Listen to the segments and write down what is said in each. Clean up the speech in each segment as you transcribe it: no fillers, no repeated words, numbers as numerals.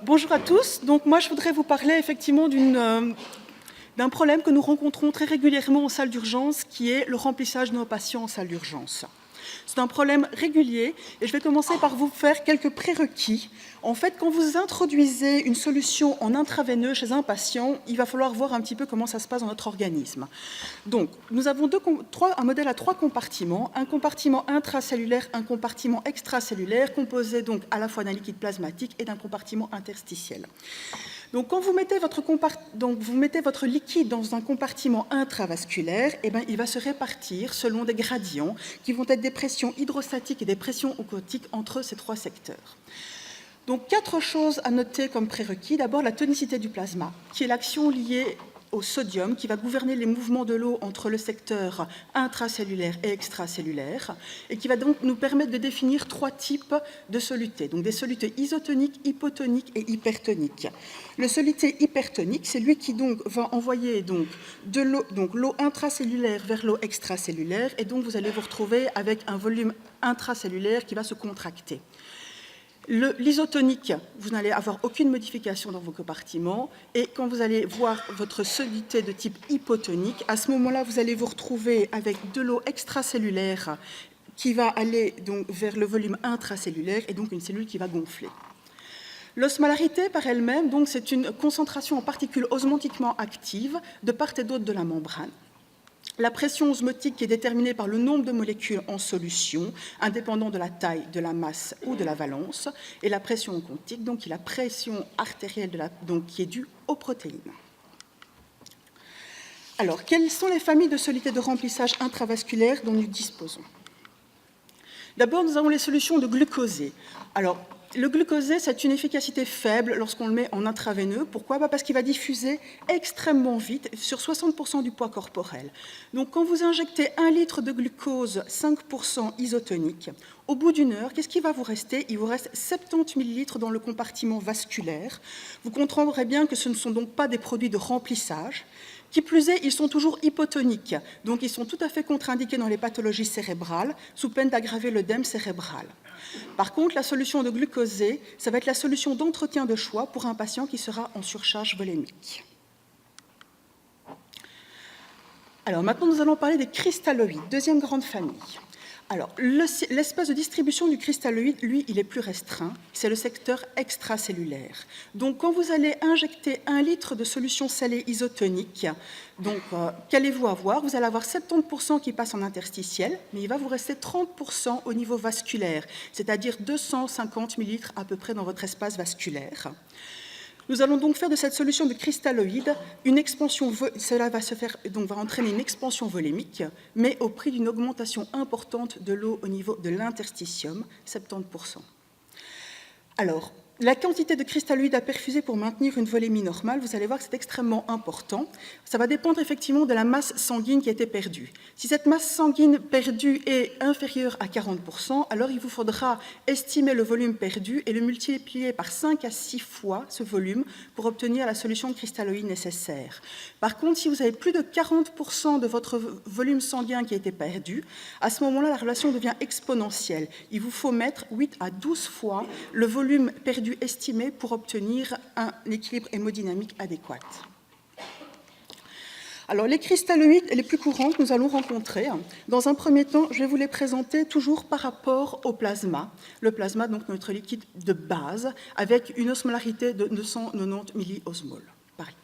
Bonjour à tous. Donc moi, je voudrais vous parler effectivement d'un problème que nous rencontrons très régulièrement en salle d'urgence, qui est le remplissage de nos patients en salle d'urgence. C'est un problème régulier et je vais commencer par vous faire quelques prérequis. En fait, quand vous introduisez une solution en intraveineux chez un patient, il va falloir voir un petit peu comment ça se passe dans notre organisme. Donc, nous avons un modèle à 3 compartiments, un compartiment intracellulaire, un compartiment extracellulaire, composé donc à la fois d'un liquide plasmatique et d'un compartiment interstitiel. Donc, quand vous mettez votre liquide dans un compartiment intravasculaire, il va se répartir selon des gradients qui vont être des pressions hydrostatiques et des pressions ocotiques entre ces 3 secteurs. Donc, 4 choses à noter comme prérequis. D'abord, la tonicité du plasma, qui est l'action liée au sodium, qui va gouverner les mouvements de l'eau entre le secteur intracellulaire et extracellulaire, et qui va donc nous permettre de définir 3 types de solutés, donc des solutés isotoniques, hypotoniques et hypertoniques. Le soluté hypertonique, c'est lui qui donc va envoyer de l'eau intracellulaire vers l'eau extracellulaire, et donc vous allez vous retrouver avec un volume intracellulaire qui va se contracter. L'isotonique, vous n'allez avoir aucune modification dans vos compartiments, et quand vous allez voir votre soluté de type hypotonique, à ce moment-là, vous allez vous retrouver avec de l'eau extracellulaire qui va aller donc vers le volume intracellulaire, et donc une cellule qui va gonfler. L'osmolarité par elle-même, donc, c'est une concentration en particules osmotiquement actives de part et d'autre de la membrane. La pression osmotique qui est déterminée par le nombre de molécules en solution, indépendant de la taille, de la masse ou de la valence, et la pression ocontique, donc qui est la pression artérielle qui est due aux protéines. Alors, quelles sont les familles de solutés de remplissage intravasculaire dont nous disposons? D'abord, nous avons les solutions de glucosé. Alors, le glucosé, c'est une efficacité faible lorsqu'on le met en intraveineux. Pourquoi? Parce qu'il va diffuser extrêmement vite, sur 60% du poids corporel. Donc, quand vous injectez 1 litre de glucose 5% isotonique, au bout d'une heure, qu'est-ce qui va vous rester? Il vous reste 70 millilitres dans le compartiment vasculaire. Vous comprendrez bien que ce ne sont donc pas des produits de remplissage. Qui plus est, ils sont toujours hypotoniques, donc ils sont tout à fait contre-indiqués dans les pathologies cérébrales, sous peine d'aggraver l'œdème cérébral. Par contre, la solution de glucosé, ça va être la solution d'entretien de choix pour un patient qui sera en surcharge volémique. Alors maintenant, nous allons parler des cristalloïdes, deuxième grande famille. Alors, l'espace de distribution du cristalloïde, lui, il est plus restreint, c'est le secteur extracellulaire. Donc, quand vous allez injecter 1 litre de solution salée isotonique, qu'allez-vous avoir? Vous allez avoir 70% qui passe en interstitiel, mais il va vous rester 30% au niveau vasculaire, c'est-à-dire 250 millilitres à peu près dans votre espace vasculaire. Nous allons donc faire de cette solution de cristalloïde une expansion, cela va entraîner une expansion volémique, mais au prix d'une augmentation importante de l'eau au niveau de l'interstitium, 70%. Alors, la quantité de cristalloïdes à perfuser pour maintenir une volémie normale, vous allez voir que c'est extrêmement important. Ça va dépendre effectivement de la masse sanguine qui a été perdue. Si cette masse sanguine perdue est inférieure à 40%, alors il vous faudra estimer le volume perdu et le multiplier par 5 à 6 fois ce volume pour obtenir la solution de cristalloïdes nécessaire. Par contre, si vous avez plus de 40% de votre volume sanguin qui a été perdu, à ce moment-là, la relation devient exponentielle. Il vous faut mettre 8 à 12 fois le volume perdu estimé pour obtenir un équilibre hémodynamique adéquat. Alors, les cristalloïdes les plus courants que nous allons rencontrer, dans un premier temps, je vais vous les présenter toujours par rapport au plasma. Le plasma, donc notre liquide de base, avec une osmolarité de 290 milliosmoles par litre.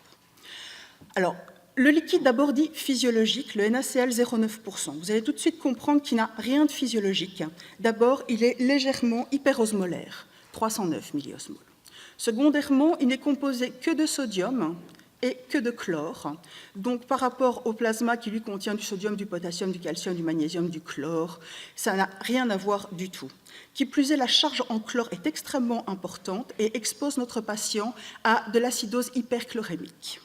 Alors, le liquide d'abord dit physiologique, le NaCl 0,9%. Vous allez tout de suite comprendre qu'il n'a rien de physiologique. D'abord, il est légèrement hyperosmolaire. 309 milliosmoles. Secondairement, il n'est composé que de sodium et que de chlore. Donc, par rapport au plasma qui lui contient du sodium, du potassium, du calcium, du magnésium, du chlore, ça n'a rien à voir du tout. Qui plus est, la charge en chlore est extrêmement importante et expose notre patient à de l'acidose hyperchlorémique.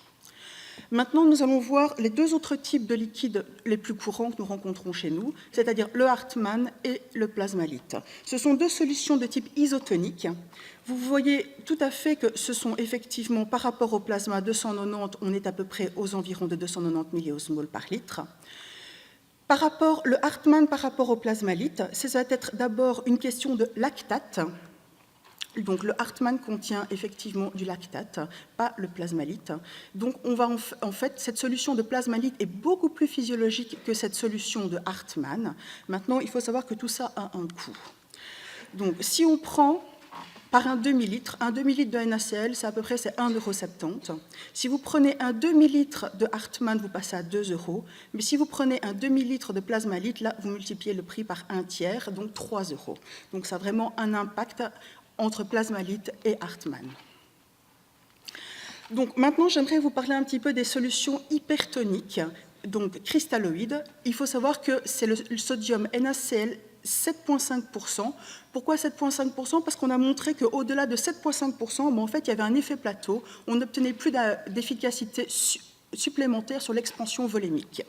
Maintenant, nous allons voir les 2 autres types de liquides les plus courants que nous rencontrons chez nous, c'est-à-dire le Hartmann et le plasmalite. Ce sont 2 solutions de type isotonique. Vous voyez tout à fait que ce sont effectivement, par rapport au plasma 290, on est à peu près aux environs de 290 milliosmoles par litre. Le Hartmann par rapport au plasmalite, ça va être d'abord une question de lactate. Donc le Hartmann contient effectivement du lactate, pas le plasmalite. Donc on va en fait, cette solution de plasmalite est beaucoup plus physiologique que cette solution de Hartmann. Maintenant, il faut savoir que tout ça a un coût. Donc si on prend par un demi-litre de NaCl, c'est à peu près 1,70 €. Si vous prenez un demi-litre de Hartmann, vous passez à 2 €. Mais si vous prenez un demi-litre de plasmalite, là, vous multipliez le prix par 1/3, donc 3 €. Donc ça a vraiment un impact entre plasmalite et Hartmann. Donc maintenant, j'aimerais vous parler un petit peu des solutions hypertoniques, donc cristalloïdes. Il faut savoir que c'est le sodium NaCl 7,5%. Pourquoi 7,5%? Parce qu'on a montré qu'au-delà de 7,5%, en fait, il y avait un effet plateau. On n'obtenait plus d'efficacité supplémentaire sur l'expansion volémique.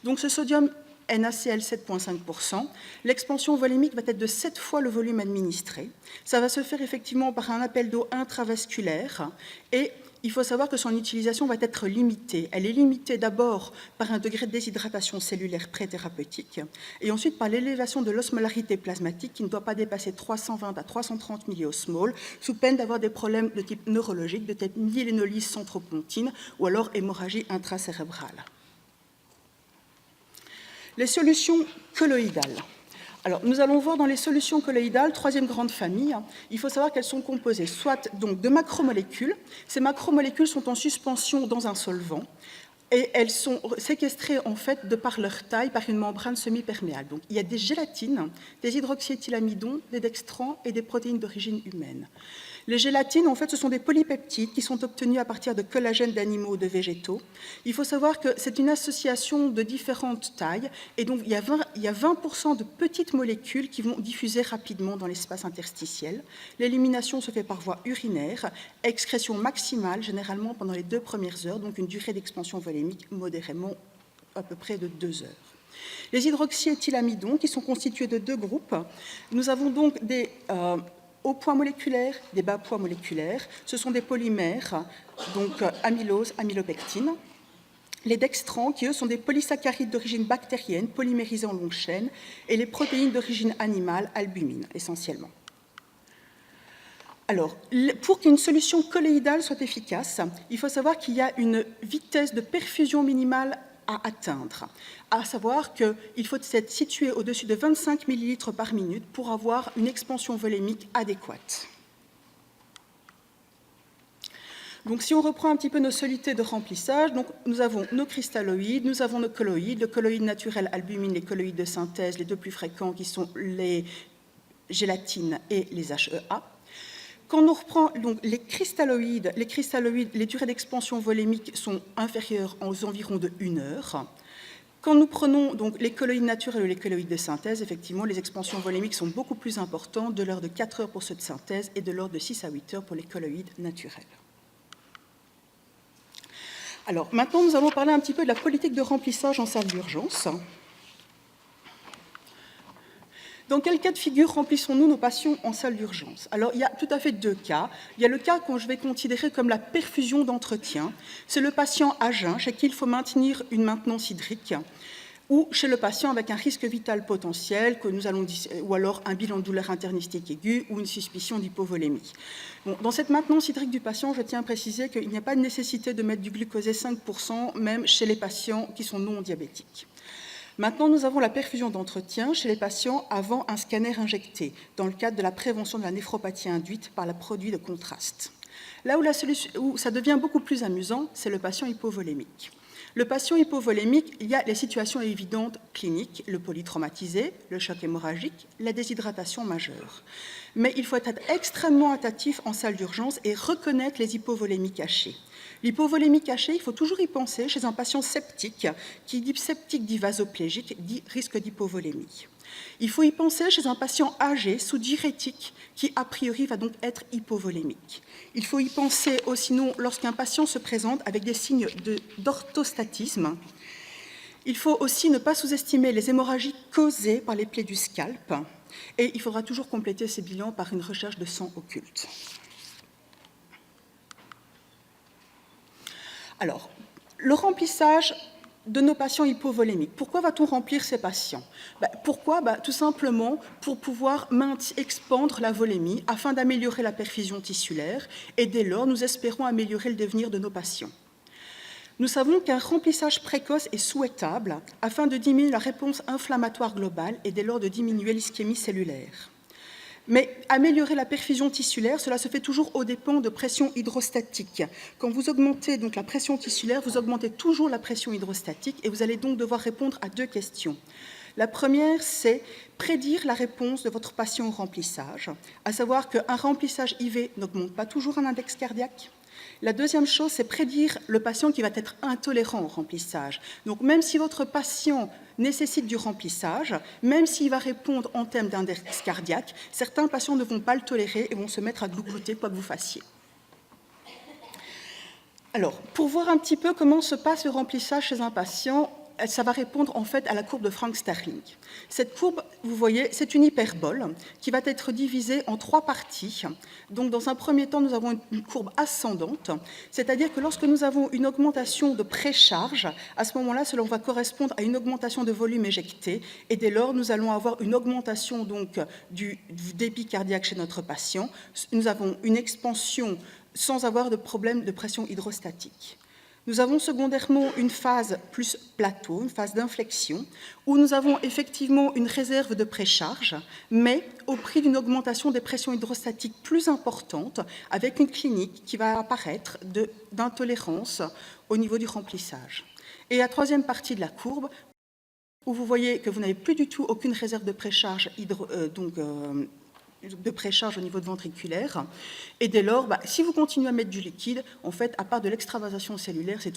Donc ce sodium NaCl 7,5%. L'expansion volémique va être de 7 fois le volume administré. Ça va se faire effectivement par un appel d'eau intravasculaire et il faut savoir que son utilisation va être limitée. Elle est limitée d'abord par un degré de déshydratation cellulaire pré-thérapeutique et ensuite par l'élévation de l'osmolarité plasmatique qui ne doit pas dépasser 320 à 330 milliosmoles sous peine d'avoir des problèmes de type neurologique, de type myélénolyse centropontine ou alors hémorragie intracérébrale. Les solutions colloïdales. Alors, nous allons voir dans les solutions colloïdales, troisième grande famille, il faut savoir qu'elles sont composées soit donc, de macromolécules. Ces macromolécules sont en suspension dans un solvant et elles sont séquestrées en fait de par leur taille par une membrane semi-perméable. Donc, il y a des gélatines, des hydroxyéthylamidons, des dextrans et des protéines d'origine humaine. Les gélatines, en fait, ce sont des polypeptides qui sont obtenus à partir de collagène d'animaux ou de végétaux. Il faut savoir que c'est une association de différentes tailles, et donc il y a 20% de petites molécules qui vont diffuser rapidement dans l'espace interstitiel. L'élimination se fait par voie urinaire, excrétion maximale, généralement pendant les 2 premières heures, donc une durée d'expansion volémique modérément à peu près de 2 heures. Les hydroxyéthylamidons, qui sont constitués de 2 groupes, nous avons donc des hauts poids moléculaires, des bas poids moléculaires. Ce sont des polymères, donc amylose, amylopectine. Les dextrans, qui eux sont des polysaccharides d'origine bactérienne, polymérisés en longue chaîne, et les protéines d'origine animale, albumine, essentiellement. Alors, pour qu'une solution colloïdale soit efficace, il faut savoir qu'il y a une vitesse de perfusion minimale à atteindre, à savoir qu'il faut être situé au-dessus de 25 ml par minute pour avoir une expansion volémique adéquate. Donc, si on reprend un petit peu nos solutés de remplissage, donc, nous avons nos cristalloïdes, nous avons nos colloïdes, le colloïde naturel albumine, les colloïdes de synthèse, les 2 plus fréquents qui sont les gélatines et les HEA. Quand on reprend donc, les cristalloïdes, les durées d'expansion volémique sont inférieures aux environs de 1 heure. Quand nous prenons donc, les colloïdes naturels ou les colloïdes de synthèse, effectivement, les expansions volémiques sont beaucoup plus importantes, de l'ordre de 4 heures pour ceux de synthèse et de l'ordre de 6 à 8 heures pour les colloïdes naturels. Alors, maintenant, nous allons parler un petit peu de la politique de remplissage en salle d'urgence. Dans quel cas de figure remplissons-nous nos patients en salle d'urgence? Alors, il y a tout à fait 2 cas. Il y a le cas que je vais considérer comme la perfusion d'entretien. C'est le patient à jeun, chez qui il faut maintenir une maintenance hydrique, ou chez le patient avec un risque vital potentiel, ou alors un bilan de douleur internistique aiguë ou une suspicion d'hypovolémie. Bon, dans cette maintenance hydrique du patient, je tiens à préciser qu'il n'y a pas de nécessité de mettre du glucosé 5%, même chez les patients qui sont non diabétiques. Maintenant, nous avons la perfusion d'entretien chez les patients avant un scanner injecté, dans le cadre de la prévention de la néphropathie induite par le produit de contraste. Là où ça devient beaucoup plus amusant, c'est le patient hypovolémique. Le patient hypovolémique, il y a les situations évidentes cliniques, le polytraumatisé, le choc hémorragique, la déshydratation majeure. Mais il faut être extrêmement attentif en salle d'urgence et reconnaître les hypovolémies cachées. L'hypovolémie cachée, il faut toujours y penser chez un patient septique, qui dit septique dit vasoplégique, dit risque d'hypovolémie. Il faut y penser chez un patient âgé, sous diurétique, qui a priori va donc être hypovolémique. Il faut y penser aussi lorsqu'un patient se présente avec des signes d'orthostatisme. Il faut aussi ne pas sous-estimer les hémorragies causées par les plaies du scalp. Et il faudra toujours compléter ces bilans par une recherche de sang occulte. Alors, le remplissage de nos patients hypovolémiques. Pourquoi va-t-on remplir ces patients? Pourquoi? Tout simplement pour pouvoir expandre la volémie afin d'améliorer la perfusion tissulaire et dès lors, nous espérons améliorer le devenir de nos patients. Nous savons qu'un remplissage précoce est souhaitable afin de diminuer la réponse inflammatoire globale et dès lors de diminuer l'ischémie cellulaire. Mais améliorer la perfusion tissulaire, cela se fait toujours aux dépens de pression hydrostatique. Quand vous augmentez donc la pression tissulaire, vous augmentez toujours la pression hydrostatique et vous allez donc devoir répondre à 2 questions. La première, c'est prédire la réponse de votre patient au remplissage, à savoir qu'un remplissage IV n'augmente pas toujours un index cardiaque. La deuxième chose, c'est prédire le patient qui va être intolérant au remplissage. Donc, même si votre patient nécessite du remplissage, même s'il va répondre en termes d'index cardiaque, certains patients ne vont pas le tolérer et vont se mettre à glouglouter quoi que vous fassiez. Alors, pour voir un petit peu comment se passe le remplissage chez un patient, ça va répondre en fait à la courbe de Frank Starling. Cette courbe, vous voyez, c'est une hyperbole qui va être divisée en 3 parties. Donc, dans un premier temps, nous avons une courbe ascendante, c'est-à-dire que lorsque nous avons une augmentation de précharge, à ce moment-là, cela va correspondre à une augmentation de volume éjecté, et dès lors, nous allons avoir une augmentation donc du débit cardiaque chez notre patient. Nous avons une expansion sans avoir de problème de pression hydrostatique. Nous avons secondairement une phase plus plateau, une phase d'inflexion, où nous avons effectivement une réserve de précharge, mais au prix d'une augmentation des pressions hydrostatiques plus importante, avec une clinique qui va apparaître d'intolérance au niveau du remplissage. Et la troisième partie de la courbe, où vous voyez que vous n'avez plus du tout aucune réserve de précharge au niveau de ventriculaire. Et dès lors, si vous continuez à mettre du liquide, en fait, à part de l'extravasation cellulaire, c'est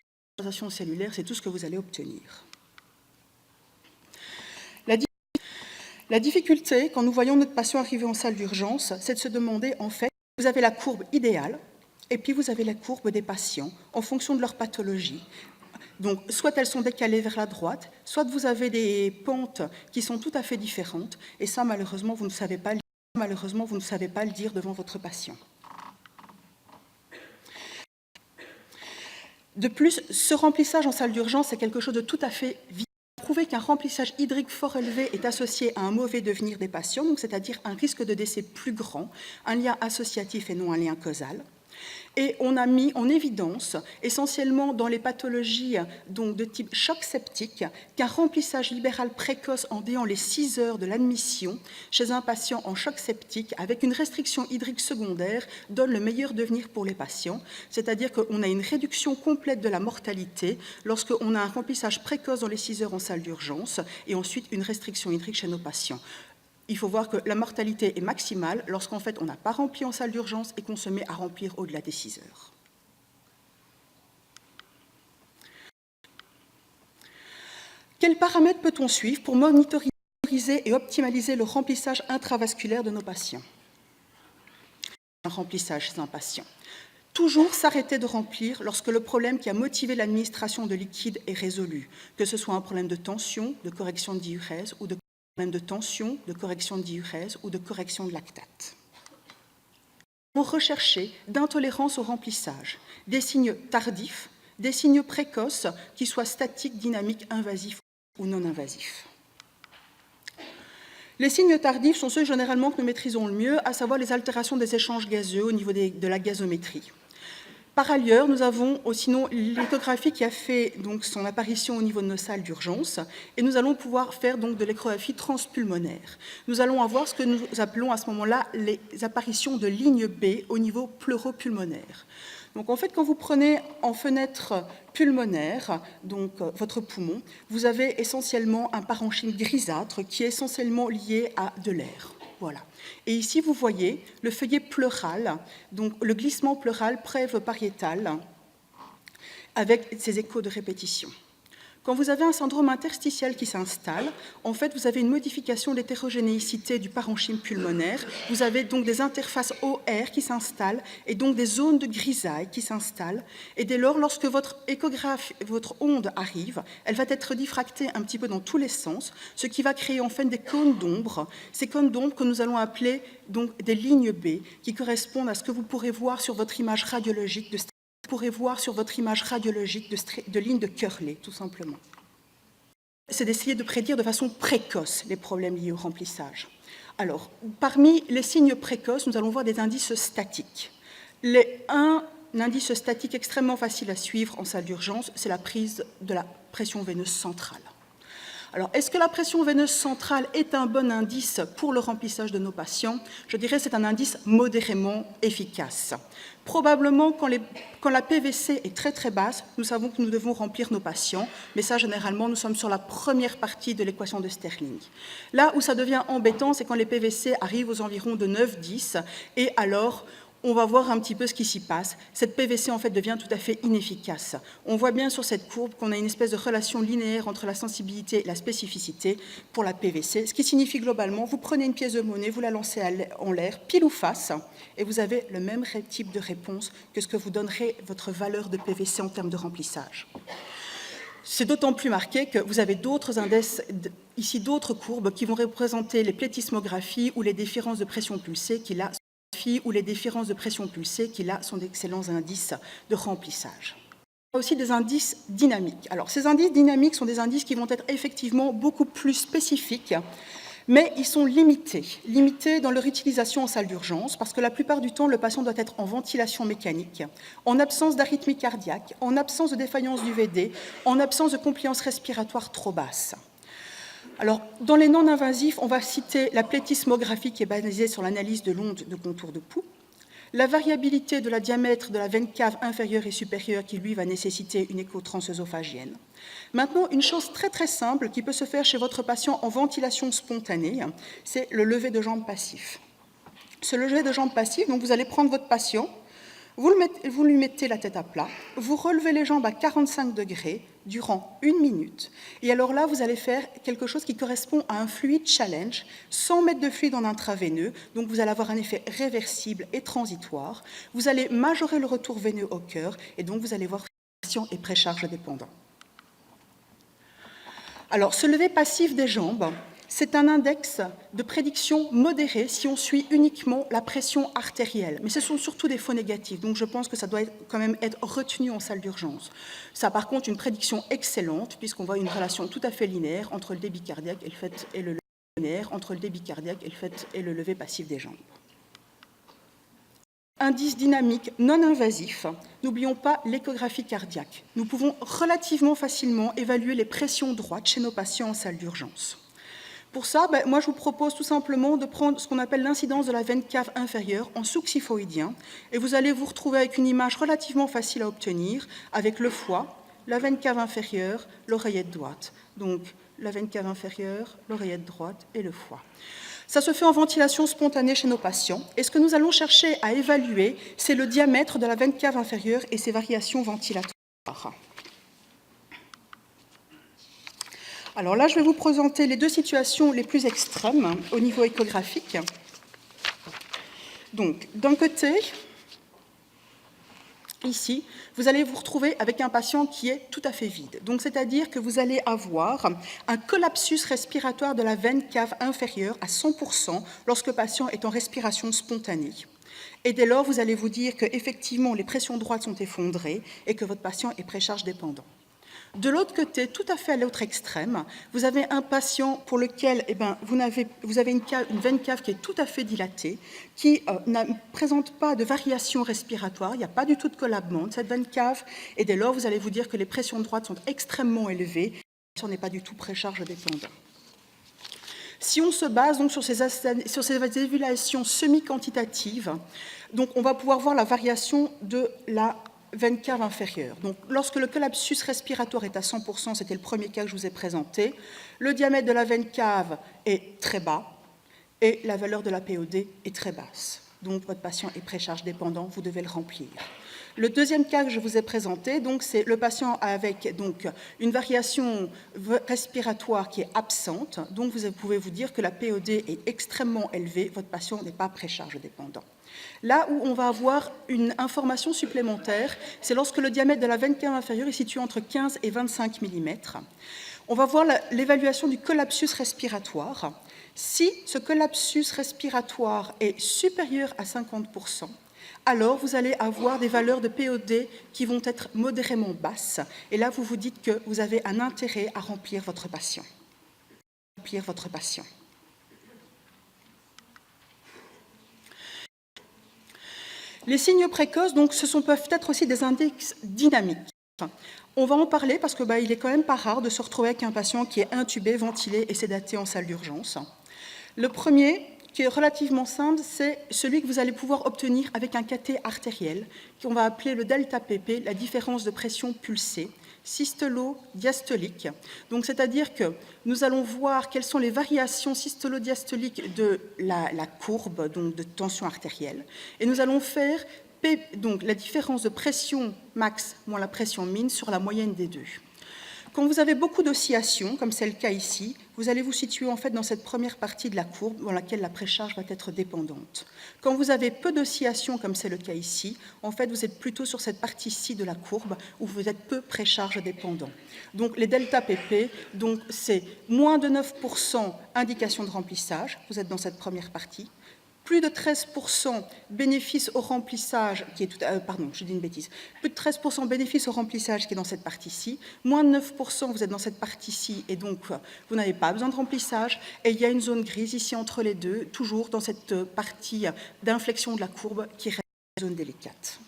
tout ce que vous allez obtenir. La difficulté, quand nous voyons notre patient arriver en salle d'urgence, c'est de se demander, en fait, vous avez la courbe idéale, et puis vous avez la courbe des patients, en fonction de leur pathologie. Donc, soit elles sont décalées vers la droite, soit vous avez des pentes qui sont tout à fait différentes, et ça, malheureusement, vous ne savez pas le dire devant votre patient. De plus, ce remplissage en salle d'urgence est quelque chose de tout à fait vicieux. Prouver qu'un remplissage hydrique fort élevé est associé à un mauvais devenir des patients, donc c'est-à-dire un risque de décès plus grand, un lien associatif et non un lien causal. Et on a mis en évidence, essentiellement dans les pathologies donc, de type choc septique, qu'un remplissage libéral précoce en déant les 6 heures de l'admission chez un patient en choc septique avec une restriction hydrique secondaire donne le meilleur devenir pour les patients, c'est-à-dire qu'on a une réduction complète de la mortalité lorsqu'on a un remplissage précoce dans les 6 heures en salle d'urgence et ensuite une restriction hydrique chez nos patients. Il faut voir que la mortalité est maximale lorsqu'en fait on n'a pas rempli en salle d'urgence et qu'on se met à remplir au-delà des 6 heures. Quels paramètres peut-on suivre pour monitoriser et optimaliser le remplissage intravasculaire de nos patients? Un remplissage chez un patient. Toujours s'arrêter de remplir lorsque le problème qui a motivé l'administration de liquide est résolu, que ce soit un problème de tension, de correction de diurèse ou de problème de tension, de correction de diurèse ou de correction de lactate. Pour rechercher d'intolérance au remplissage, des signes tardifs, des signes précoces qui soient statiques, dynamiques, invasifs ou non invasifs. Les signes tardifs sont ceux généralement que nous maîtrisons le mieux, à savoir les altérations des échanges gazeux au niveau de la gazométrie. Par ailleurs, nous avons sinon l'échographie qui a fait donc, son apparition au niveau de nos salles d'urgence et nous allons pouvoir faire donc, de l'échographie transpulmonaire. Nous allons avoir ce que nous appelons à ce moment-là les apparitions de ligne B au niveau pleuropulmonaire. Donc en fait, quand vous prenez en fenêtre pulmonaire, donc votre poumon, vous avez essentiellement un parenchyme grisâtre qui est essentiellement lié à de l'air. Voilà. Et ici, vous voyez le feuillet pleural, donc le glissement pleural prévopariétal avec ses échos de répétition. Quand vous avez un syndrome interstitiel qui s'installe, en fait, vous avez une modification de l'hétérogénéicité du parenchyme pulmonaire. Vous avez donc des interfaces OR qui s'installent et donc des zones de grisaille qui s'installent. Et dès lors, lorsque votre votre onde arrive, elle va être diffractée un petit peu dans tous les sens, ce qui va créer en fait des cônes d'ombre. Ces cônes d'ombre que nous allons appeler donc des lignes B, qui correspondent à ce que vous pourrez voir sur votre image radiologique de lignes de Curley, tout simplement. c'est d'essayer de prédire de façon précoce les problèmes liés au remplissage. Alors, parmi les signes précoces, nous allons voir des indices statiques. Un indice statique extrêmement facile à suivre en salle d'urgence, c'est la prise de la pression veineuse centrale. Alors, est-ce que la pression veineuse centrale est un bon indice pour le remplissage de nos patients? Je dirais que c'est un indice modérément efficace. Probablement, quand la PVC est très très basse, nous savons que nous devons remplir nos patients, mais ça, généralement, nous sommes sur la première partie de l'équation de Sterling. Là où ça devient embêtant, c'est quand les PVC arrivent aux environs de 9-10, et alors, on va voir un petit peu ce qui s'y passe. Cette PVC, en fait, devient tout à fait inefficace. On voit bien sur cette courbe qu'on a une espèce de relation linéaire entre la sensibilité et la spécificité pour la PVC, ce qui signifie globalement, vous prenez une pièce de monnaie, vous la lancez en l'air, pile ou face, et vous avez le même type de réponse que ce que vous donnerez votre valeur de PVC en termes de remplissage. C'est d'autant plus marqué que vous avez d'autres indices, ici d'autres courbes qui vont représenter les plétismographies ou les différences de pression pulsée qui, là, ou les différences de pression pulsée qui, là, sont d'excellents indices de remplissage. Il y a aussi des indices dynamiques. Alors, ces indices dynamiques sont des indices qui vont être effectivement beaucoup plus spécifiques, mais ils sont limités dans leur utilisation en salle d'urgence, parce que la plupart du temps, le patient doit être en ventilation mécanique, en absence d'arythmie cardiaque, en absence de défaillance du VD, en absence de compliance respiratoire trop basse. Alors, dans les non-invasifs, on va citer la plétismographie qui est basée sur l'analyse de l'onde de contour de pouls, la variabilité de la diamètre de la veine cave inférieure et supérieure qui, lui, va nécessiter une écho transœsophagienne. Maintenant, une chose très très simple qui peut se faire chez votre patient en ventilation spontanée, c'est le lever de jambe passif. Ce lever de jambe passif, donc vous allez prendre votre patient, vous lui mettez la tête à plat, vous relevez les jambes à 45 degrés durant 1 minute, et alors là, vous allez faire quelque chose qui correspond à un fluide challenge, 100 mètres de fluide en intraveineux, donc vous allez avoir un effet réversible et transitoire, vous allez majorer le retour veineux au cœur, et donc vous allez voir pression et précharge dépendant. Alors, ce lever passif des jambes, c'est un index de prédiction modéré si on suit uniquement la pression artérielle. Mais ce sont surtout des faux négatifs, donc je pense que ça doit quand même être retenu en salle d'urgence. Ça, par contre, une prédiction excellente, puisqu'on voit une relation tout à fait linéaire entre le débit cardiaque et le lever passif des jambes. Indice dynamique non invasif, n'oublions pas l'échographie cardiaque. Nous pouvons relativement facilement évaluer les pressions droites chez nos patients en salle d'urgence. Pour ça, moi, je vous propose tout simplement de prendre ce qu'on appelle l'incidence de la veine cave inférieure en sous-xyphoïdien, et vous allez vous retrouver avec une image relativement facile à obtenir, avec le foie, la veine cave inférieure, l'oreillette droite. Donc, la veine cave inférieure, l'oreillette droite et le foie. Ça se fait en ventilation spontanée chez nos patients, et ce que nous allons chercher à évaluer, c'est le diamètre de la veine cave inférieure et ses variations ventilatoires. Alors là, je vais vous présenter les deux situations les plus extrêmes au niveau échographique. Donc, d'un côté, ici, vous allez vous retrouver avec un patient qui est tout à fait vide. Donc, c'est-à-dire que vous allez avoir un collapsus respiratoire de la veine cave inférieure à 100% lorsque le patient est en respiration spontanée. Et dès lors, vous allez vous dire qu'effectivement, les pressions droites sont effondrées et que votre patient est précharge dépendant. De l'autre côté, tout à fait à l'autre extrême, vous avez un patient pour lequel vous avez une veine cave qui est tout à fait dilatée, qui ne présente pas de variation respiratoire, il n'y a pas du tout de collabement de cette veine cave, et dès lors, vous allez vous dire que les pressions droites sont extrêmement élevées, et on n'est pas du tout précharge dépendant. Si on se base donc sur ces évaluations semi-quantitatives, donc on va pouvoir voir la variation de la veine cave inférieure. Donc, lorsque le collapsus respiratoire est à 100%, c'était le premier cas que je vous ai présenté, le diamètre de la veine cave est très bas et la valeur de la POD est très basse. Donc, votre patient est précharge dépendant, vous devez le remplir. Le deuxième cas que je vous ai présenté, c'est le patient avec une variation respiratoire qui est absente. Donc, vous pouvez vous dire que la POD est extrêmement élevée, votre patient n'est pas précharge dépendant. Là où on va avoir une information supplémentaire, c'est lorsque le diamètre de la veine cave inférieure est situé entre 15 et 25 mm. On va voir l'évaluation du collapsus respiratoire. Si ce collapsus respiratoire est supérieur à 50%, alors vous allez avoir des valeurs de POD qui vont être modérément basses. Et là, vous vous dites que vous avez un intérêt à remplir votre patient. Les signes précoces, donc, peuvent être aussi des indices dynamiques. On va en parler parce qu'il est quand même pas rare de se retrouver avec un patient qui est intubé, ventilé et sédaté en salle d'urgence. Le premier, qui est relativement simple, c'est celui que vous allez pouvoir obtenir avec un cathé artériel, qu'on va appeler le delta PP, la différence de pression pulsée, systolo-diastolique. Donc, c'est-à-dire que nous allons voir quelles sont les variations systolo-diastoliques de la courbe donc de tension artérielle. Et nous allons faire donc la différence de pression max moins la pression min sur la moyenne des deux. Quand vous avez beaucoup d'oscillations, comme c'est le cas ici, vous allez vous situer en fait dans cette première partie de la courbe dans laquelle la précharge va être dépendante. Quand vous avez peu d'oscillations, comme c'est le cas ici, en fait vous êtes plutôt sur cette partie-ci de la courbe où vous êtes peu précharge dépendant. Donc les delta PP, donc c'est moins de 9% indication de remplissage, vous êtes dans cette première partie. Plus de 13% bénéfice au remplissage, qui est je dis une bêtise, plus de 13% bénéfice au remplissage qui est dans cette partie-ci, moins de 9%, vous êtes dans cette partie-ci et donc vous n'avez pas besoin de remplissage, et il y a une zone grise ici entre les deux, toujours dans cette partie d'inflexion de la courbe qui reste une zone délicate.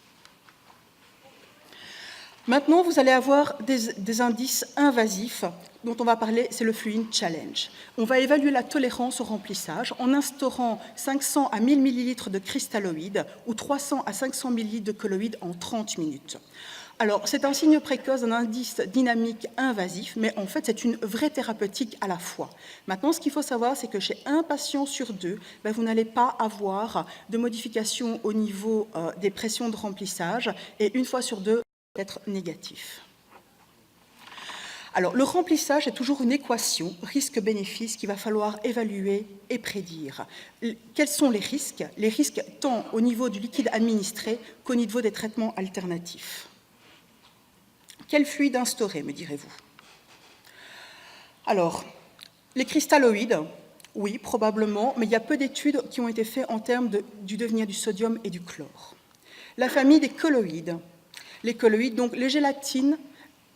Maintenant, vous allez avoir des indices invasifs dont on va parler, c'est le Fluid Challenge. On va évaluer la tolérance au remplissage en instaurant 500 à 1000 ml de cristalloïdes ou 300 à 500 ml de colloïdes en 30 minutes. Alors, c'est un signe précoce d'un indice dynamique invasif, mais en fait, c'est une vraie thérapeutique à la fois. Maintenant, ce qu'il faut savoir, c'est que chez un patient sur deux, vous n'allez pas avoir de modification au niveau des pressions de remplissage, et une fois sur deux, être négatif. Alors, le remplissage est toujours une équation risque-bénéfice qu'il va falloir évaluer et prédire. Quels sont les risques? Les risques tant au niveau du liquide administré qu'au niveau des traitements alternatifs. Quel fluide instaurer, me direz-vous? Alors, les cristalloïdes, oui, probablement, mais il y a peu d'études qui ont été faites en termes du devenir du sodium et du chlore. La famille des colloïdes. Les colloïdes, donc les gélatines,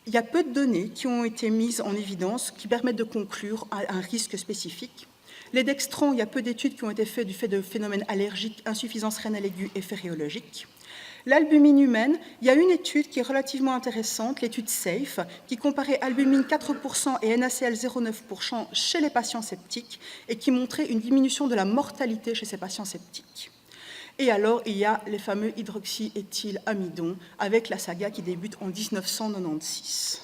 il y a peu de données qui ont été mises en évidence qui permettent de conclure à un risque spécifique. Les dextrans, il y a peu d'études qui ont été faites du fait de phénomènes allergiques, insuffisance rénale aiguë et périologique. L'albumine humaine, il y a une étude qui est relativement intéressante, l'étude SAFE, qui comparait albumine 4% et NaCl 0,9% chez les patients septiques et qui montrait une diminution de la mortalité chez ces patients septiques. Et alors, il y a les fameux hydroxyéthylamidons avec la saga qui débute en 1996.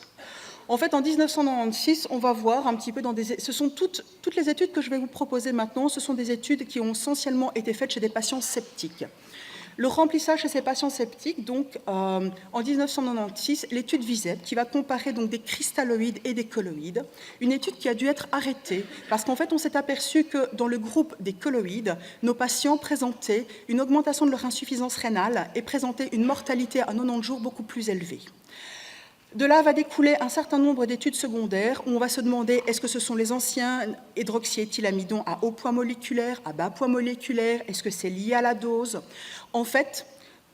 En fait, en 1996, on va voir un petit peu ce sont toutes les études que je vais vous proposer maintenant, ce sont des études qui ont essentiellement été faites chez des patients septiques. Le remplissage chez ces patients septiques, donc en 1996, l'étude VISEP qui va comparer donc des cristalloïdes et des colloïdes, une étude qui a dû être arrêtée parce qu'en fait on s'est aperçu que dans le groupe des colloïdes, nos patients présentaient une augmentation de leur insuffisance rénale et présentaient une mortalité à 90 jours beaucoup plus élevée. De là va découler un certain nombre d'études secondaires où on va se demander est-ce que ce sont les anciens hydroxyéthylamidons à haut poids moléculaire, à bas poids moléculaire, est-ce que c'est lié à la dose? En fait,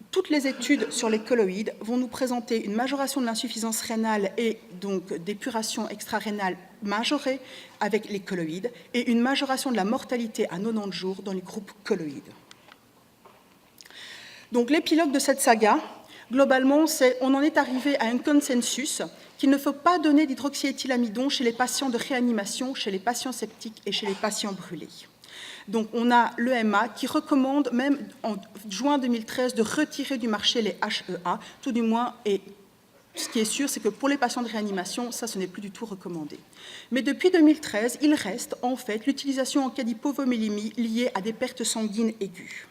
toutes les études sur les colloïdes vont nous présenter une majoration de l'insuffisance rénale et donc d'épuration extra-rénale majorée avec les colloïdes et une majoration de la mortalité à 90 jours dans les groupes colloïdes. Donc l'épilogue de cette saga, globalement, on en est arrivé à un consensus qu'il ne faut pas donner d'hydroxyéthylamidon chez les patients de réanimation, chez les patients septiques et chez les patients brûlés. Donc, on a l'EMA qui recommande, même en juin 2013, de retirer du marché les HEA, tout du moins, et ce qui est sûr, c'est que pour les patients de réanimation, ça, ce n'est plus du tout recommandé. Mais depuis 2013, il reste, en fait, l'utilisation en cas d'hypovomélémie liée à des pertes sanguines aiguës.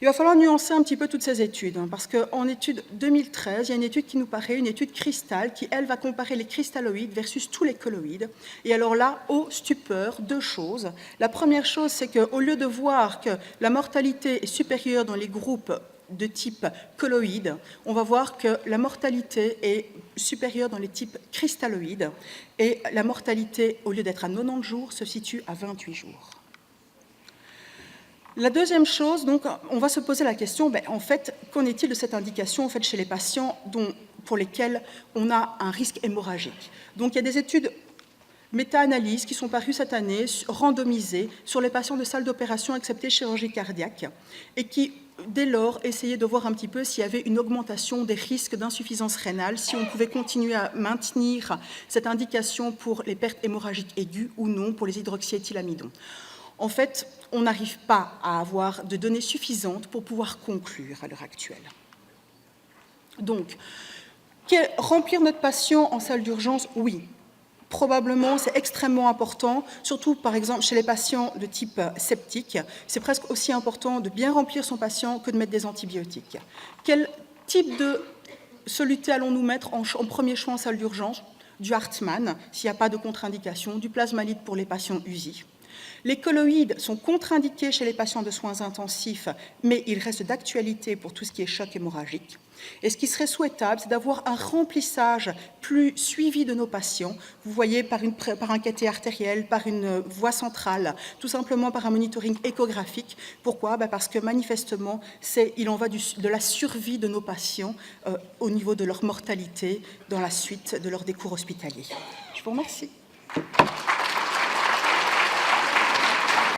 Il va falloir nuancer un petit peu toutes ces études, parce qu'en étude 2013, il y a une étude qui nous paraît, une étude cristal, qui, elle, va comparer les cristalloïdes versus tous les colloïdes. Et alors là, au stupeur, deux choses. La première chose, c'est qu'au lieu de voir que la mortalité est supérieure dans les groupes de type colloïde, on va voir que la mortalité est supérieure dans les types cristalloïdes, et la mortalité, au lieu d'être à 90 jours, se situe à 28 jours. La deuxième chose, donc, on va se poser la question, en fait, qu'en est-il de cette indication en fait, chez les patients pour lesquels on a un risque hémorragique? Donc, il y a des études méta-analyses qui sont parues cette année, randomisées, sur les patients de salle d'opération excepté chirurgie cardiaque, et qui, dès lors, essayaient de voir un petit peu s'il y avait une augmentation des risques d'insuffisance rénale, si on pouvait continuer à maintenir cette indication pour les pertes hémorragiques aiguës ou non pour les hydroxyéthylamidons. En fait, on n'arrive pas à avoir de données suffisantes pour pouvoir conclure à l'heure actuelle. Donc, remplir notre patient en salle d'urgence, oui. Probablement, c'est extrêmement important, surtout par exemple chez les patients de type septique. C'est presque aussi important de bien remplir son patient que de mettre des antibiotiques. Quel type de soluté allons-nous mettre en premier choix en salle d'urgence? Du Hartmann, s'il n'y a pas de contre-indication, du plasmalide pour les patients USI. Les colloïdes sont contre-indiqués chez les patients de soins intensifs, mais ils restent d'actualité pour tout ce qui est choc hémorragique. Et ce qui serait souhaitable, c'est d'avoir un remplissage plus suivi de nos patients. Vous voyez, par un cathé artériel, par une voie centrale, tout simplement par un monitoring échographique. Pourquoi? Parce que manifestement, il en va de la survie de nos patients au niveau de leur mortalité dans la suite de leur décours hospitalier. Je vous remercie.